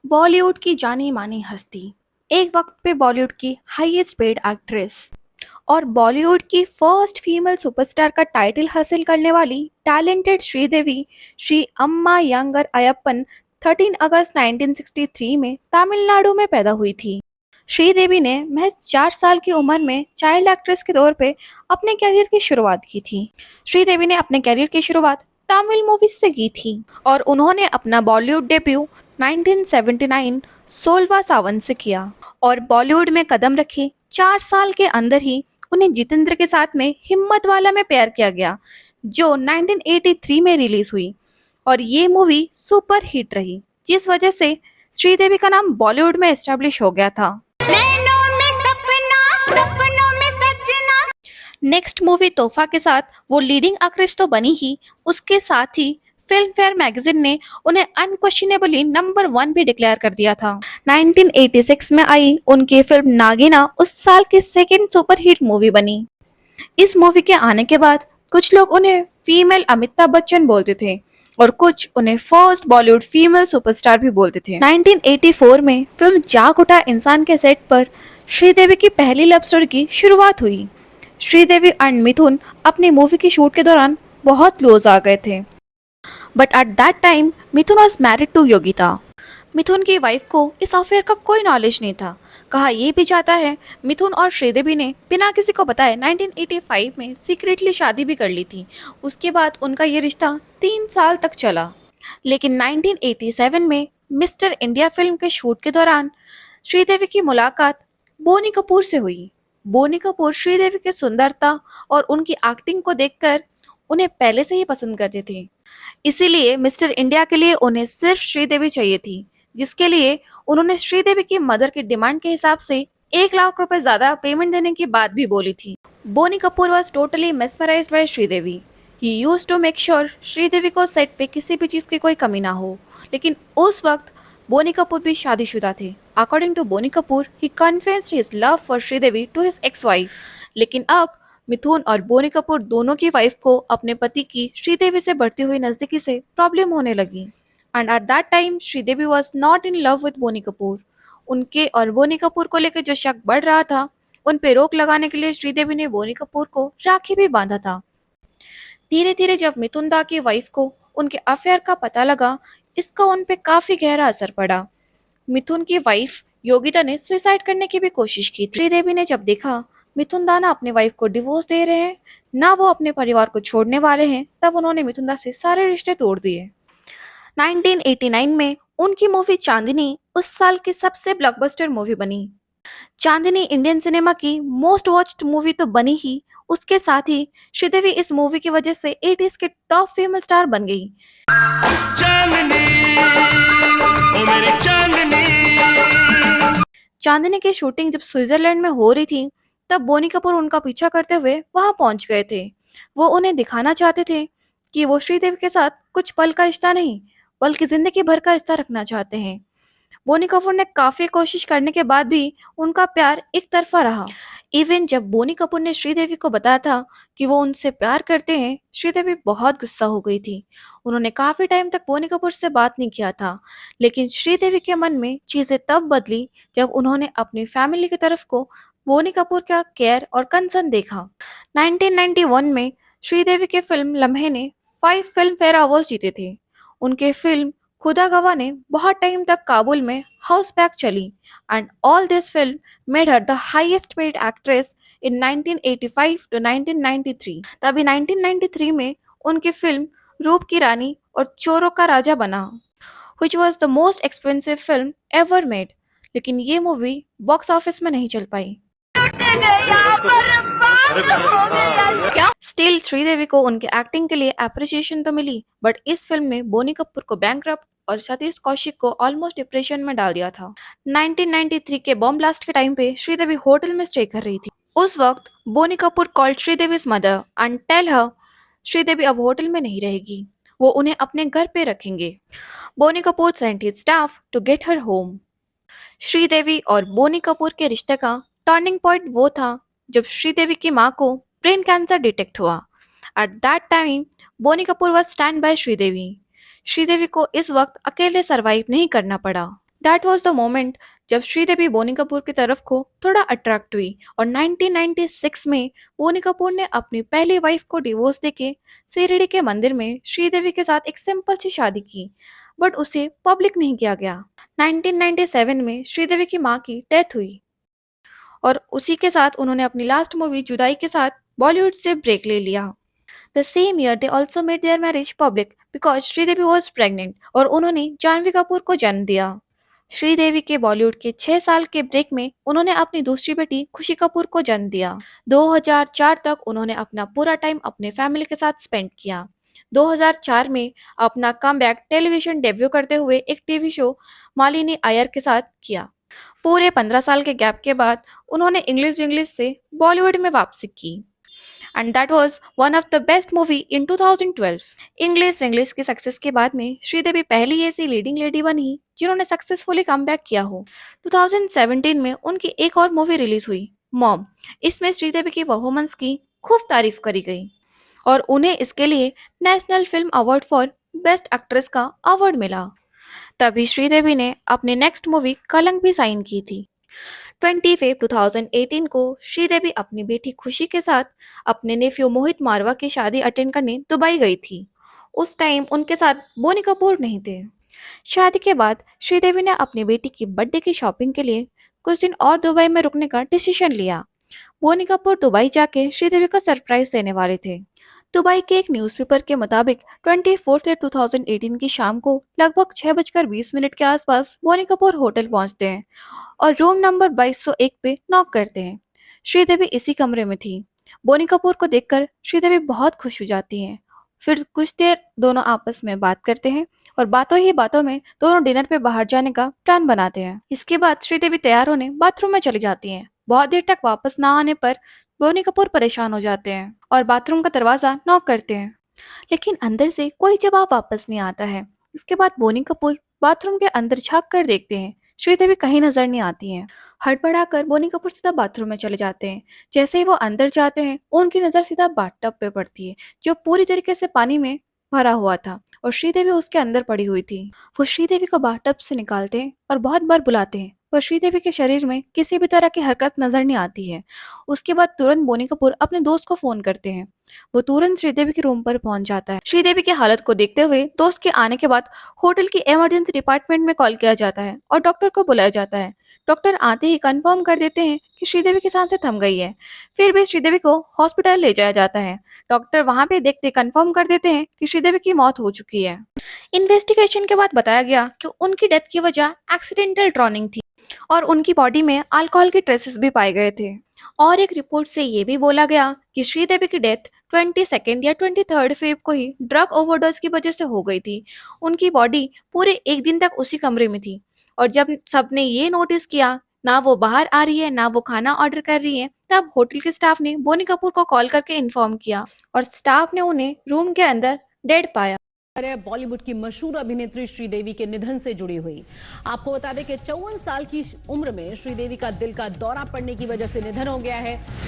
बॉलीवुड की जानी मानी हस्ती, एक वक्त पे बॉलीवुड की हाईएस्ट पेड एक्ट्रेस और बॉलीवुड की फर्स्ट फीमेल सुपरस्टार का टाइटल हासिल करने वाली टैलेंटेड श्रीदेवी श्री अम्मा यंगर अयप्पन 13 अगस्त 1963 में तमिलनाडु में पैदा हुई थी। श्रीदेवी ने महज 4 साल की उम्र में चाइल्ड एक्ट्रेस के तौर पे अपने कैरियर की शुरुआत की थी। श्रीदेवी ने अपने कैरियर की शुरुआत तमिल मूवीज से की थी और उन्होंने अपना बॉलीवुड डेब्यू 1979 सोलवा सावन से किया और बॉलीवुड में कदम रखे 4 साल के अंदर ही उन्हें जितेंद्र के साथ में हिम्मत वाला में प्यार किया गया, जो 1983 में रिलीज हुई और ये मूवी सुपर हिट रही, जिस वजह से श्रीदेवी का नाम बॉलीवुड में एस्टेब्लिश हो गया था। नैनों में सपना, सपनों में सजना। नेक्स्ट मूवी तोहफा के साथ वो लीडिंग एक्ट्रेस तो बनी ही, उसके साथ ही फिल्म फेयर मैगजीन ने उन्हें अनक्वेश्चनेबली नंबर 1 भी डिक्लेयर कर दिया था। 1986 में आई उनकी फिल्म नागिना उस साल की सेकेंड सुपर हिट मूवी बनी। इस मूवी के आने के बाद कुछ लोग उन्हें फीमेल अमिताभ बच्चन बोलते थे और कुछ उन्हें फर्स्ट बॉलीवुड फीमेल सुपरस्टार भी बोलते थे। 1984 में फिल्म जाग उठा इंसान के सेट पर श्रीदेवी की पहली लव स्टोरी की शुरुआत हुई। श्रीदेवी एंड मिथुन अपनी मूवी की शूट के दौरान बहुत क्लोज आ गए थे, but at that time Mithun was married to Yogita. Mithun की वाइफ को इस अफेयर का कोई नॉलेज नहीं था। कहा यह भी जाता है मिथुन और श्रीदेवी ने बिना किसी को बताए 1985 में सीक्रेटली शादी भी कर ली थी। उसके बाद उनका ये रिश्ता 3 साल तक चला, लेकिन 1987 में मिस्टर इंडिया फिल्म के शूट के दौरान श्रीदेवी की मुलाकात बोनी कपूर से हुई। बोनी कपूर श्रीदेवी की सुंदरता और उनकी एक्टिंग को देखकर उन्हें पहले से ही पसंद करते थे, इसीलिए मिस्टर इंडिया के लिए उन्हें सिर्फ श्रीदेवी चाहिए थी, जिसके लिए उन्होंने श्रीदेवी की मदर की डिमांड के हिसाब से 1 लाख रुपए ज्यादा पेमेंट देने की बात भी बोली थी। Boney Kapoor was totally mesmerised by Sridevi. He used to make sure Sridevi को सेट पे किसी भी चीज की कोई कमी ना हो, लेकिन उस वक्त बोनी कपूर भी शादीशुदा थे। According to Boney Kapoor, he confessed his love for Sridevi to his ex wife. लेकिन अब मिथुन और बोनी कपूर दोनों की वाइफ को अपने पति की श्रीदेवी से बढ़ती हुई नजदीकी से प्रॉब्लम होने लगी and at that time Sridevi was not in love with Boney Kapoor. उनके और बोनी कपूर को लेकर जो शक बढ़ रहा था, उन पे रोक लगाने के लिए श्रीदेवी ने बोनी कपूर को राखी भी बांधा था। धीरे धीरे जब मिथुन दा की वाइफ को उनके अफेयर का पता लगा, इसका उन पे काफी गहरा असर पड़ा। मिथुन की वाइफ योगिता ने सुसाइड करने की भी कोशिश की थी। श्रीदेवी ने जब देखा मिथुन दा ना अपने वाइफ को डिवोर्स दे रहे हैं, ना वो अपने परिवार को छोड़ने वाले हैं, तब उन्होंने मिथुन दा से सारे रिश्ते तोड़ दिए। 1989 में उनकी मूवी चांदनी उस साल की सबसे ब्लॉकबस्टर मूवी बनी। चांदनी इंडियन सिनेमा की मोस्ट वॉच्ड मूवी तो बनी ही, उसके साथ ही श्रीदेवी इस मूवी की वजह से 80s के टॉप फीमेल स्टार बन गई। चांदनी, ओ मेरी चांदनी। चांदनी की शूटिंग जब स्विट्जरलैंड में हो रही थी, तब बोनी कपूर उनका पीछा करते हुए वहां पहुंच गए थे। वो उन्हें दिखाना चाहते थे कि वो श्रीदेवी के साथ कुछ पल का रिश्ता नहीं, बल्कि जिंदगी भर का रिश्ता रखना चाहते हैं। बोनी कपूर ने काफी कोशिश करने के बाद भी उनका प्यार एक तरफा रहा। इवन जब बोनी कपूर ने श्रीदेवी को बताया था कि वो उनसे प्यार करते हैं, श्रीदेवी बहुत गुस्सा हो गई थी। उन्होंने काफी टाइम तक बोनी कपूर से बात नहीं किया था, लेकिन श्रीदेवी के मन में चीजें तब बदली जब उन्होंने अपनी फैमिली की तरफ को बोनी कपूर का केयर और कंसर्न देखा। 1991 में श्रीदेवी के फिल्म लम्हे ने 5 फिल्म फेयर अवार्ड जीते थे। उनके फिल्म खुदा गवाह ने बहुत टाइम तक काबुल में हाउस पैक चली and all this film made her the highest paid actress in 1985 to 1993। तभी 1993 में उनकी फिल्म रूप की रानी और चोरों का राजा बना, which was the most expensive film ever made, लेकिन ये मूवी बॉक्स ऑफिस में नहीं चल पाई। स्टिल श्रीदेवी को उनके एक्टिंग के लिए अप्रिसिएशन तो मिली, बट इस फिल्म ने बोनी कपूर को बैंकरप्ट और सतीश कौशिक को ऑलमोस्ट डिप्रेशन में डाल दिया था। 1993 के बॉम्ब ब्लास्ट के टाइम पे श्रीदेवी होटल में स्टे कर रही थी। उस वक्त बोनी कपूर कॉल्ड श्रीदेवी's mother and tell her Sridevi अब होटल में नहीं रहेगी, वो उन्हें अपने घर पे रखेंगे। Boney Kapoor sent his staff to get her home. Sridevi और बोनी कपूर के रिश्ते का टर्निंग पॉइंट वो था जब श्रीदेवी की मां को ब्रेन कैंसर डिटेक्ट हुआ। At that time Boney Kapoor was stand by Sridevi. Sridevi को इस वक्त अकेले सरवाइव नहीं करना पड़ा। दैट वॉज द मोमेंट जब श्रीदेवी बोनी कपूर की तरफ को थोड़ा अट्रैक्ट हुई और 1996 में बोनी कपूर ने अपनी पहली वाइफ को डिवोर्स देके शिरडी के मंदिर में श्रीदेवी के साथ एक सिंपल सी शादी की, बट उसे पब्लिक नहीं किया गया। 1997 में श्रीदेवी की मां की डेथ हुई और उसी के साथ उन्होंने अपनी लास्ट मूवी जुदाई के साथ बॉलीवुड से ब्रेक ले लिया। The same year they also made their marriage public because Sridevi was pregnant और उन्होंने जानवी कपूर को जन्म दिया। श्रीदेवी के बॉलीवुड के 6 साल के ब्रेक में उन्होंने अपनी दूसरी बेटी खुशी कपूर को जन्म दिया। 2004 तक उन्होंने अपना पूरा टाइम अपने फैमिली के साथ स्पेंड किया। 2004 में अपना कमबैक टेलीविजन डेब्यू करते हुए एक टीवी शो मालिनी अय्यर के साथ किया। पूरे 15 साल के गैप के बाद उन्होंने इंग्लिश से बॉलीवुड में वापसी की and that was one of the best movie in 2012। English की सक्सेस के बाद में श्रीदेवी पहली ऐसी लीडिंग लेडी बनी जिन्होंने सक्सेसफुली कमबैक किया हो। 2017 में उनकी एक और मूवी रिलीज हुई, मॉम। इसमें श्रीदेवी की परफॉर्मेंस की खूब तारीफ करी गई और उन्हें इसके लिए national film award for best actress का अवार्ड मिला। तभी श्रीदेवी ने अपनी नेक्स्ट मूवी कलंक भी साइन की थी। 20 फेब 2018 को श्रीदेवी अपनी बेटी खुशी के साथ अपने नेफ्यू मोहित मारवा की शादी अटेंड करने दुबई गई थी। उस टाइम उनके साथ बोनी कपूर नहीं थे। शादी के बाद श्रीदेवी ने अपनी बेटी की बर्थडे की शॉपिंग के लिए कुछ दिन और दुबई में रुकने का डिसीजन लिया। बोनी कपूर दुबई जाके श्रीदेवी को सरप्राइज देने वाले थे। दुबई के एक न्यूज़पेपर के मुताबिक 24 फेब 2018 की शाम को लगभग 6:20 के आसपास बोनी कपूर होटल पहुंचते हैं और रूम नंबर 2201 पे नॉक करते हैं। श्रीदेवी इसी कमरे में थी। बोनी कपूर को देखकर श्रीदेवी बहुत खुश हो जाती हैं। फिर कुछ देर दोनों आपस में बात करते हैं और बातों ही बातों में दोनों डिनर पे बाहर जाने का प्लान बनाते हैं। इसके बाद श्रीदेवी तैयार होने बाथरूम में चली जाती हैं। बहुत देर तक वापस ना आने पर बोनी कपूर परेशान हो जाते हैं और बाथरूम का दरवाजा नॉक करते हैं, लेकिन अंदर से कोई जवाब वापस नहीं आता है। इसके बाद बोनी कपूर बाथरूम के अंदर झांक कर देखते हैं, श्रीदेवी कहीं नजर नहीं आती हैं। हड़बड़ाकर बोनी कपूर सीधा बाथरूम में चले जाते हैं। जैसे ही वो अंदर जाते हैं उनकी नजर सीधा बाथटब पे पड़ती है जो पूरी तरीके से पानी में भरा हुआ था और श्रीदेवी उसके अंदर पड़ी हुई थी। वो श्रीदेवी को बाथटब से निकालते हैं और बहुत बार बुलाते हैं पर श्रीदेवी के शरीर में किसी भी तरह की हरकत नजर नहीं आती है। उसके बाद तुरंत बोनी कपूर अपने दोस्त को फोन करते हैं। वो तुरंत श्रीदेवी के रूम पर पहुंच जाता है। श्रीदेवी की हालत को देखते हुए दोस्त के आने के बाद होटल की इमरजेंसी डिपार्टमेंट में कॉल किया जाता है और डॉक्टर को बुलाया जाता है। डॉक्टर आते ही कंफर्म कर देते हैं कि श्रीदेवी की सांसें थम गई है। फिर भी श्रीदेवी को हॉस्पिटल ले जाया जाता है। डॉक्टर वहां पे देखते कंफर्म कर देते हैं कि श्रीदेवी की मौत हो चुकी है। इन्वेस्टिगेशन के बाद बताया गया कि उनकी डेथ की वजह एक्सीडेंटल ड्रॉनिंग थी और उनकी बॉडी में अल्कोहल के ट्रेसेस भी पाए गए थे। और एक रिपोर्ट से ये भी बोला गया कि श्रीदेवी की डेथ 22 या 23 फेब को ही ड्रग ओवरडोज की वजह से हो गई थी। उनकी बॉडी पूरे एक दिन तक उसी कमरे में थी और जब सबने ये नोटिस किया ना वो बाहर आ रही है ना वो खाना ऑर्डर कर रही है, तब होटल के स्टाफ ने बोनी कपूर को कॉल करके इन्फॉर्म किया और स्टाफ ने उन्हें रूम के अंदर डेड पाया। बॉलीवुड की मशहूर अभिनेत्री श्रीदेवी के निधन से जुड़ी हुई आपको बता दें कि 54 साल की उम्र में श्रीदेवी का दिल का दौरा पड़ने की वजह से निधन हो गया है।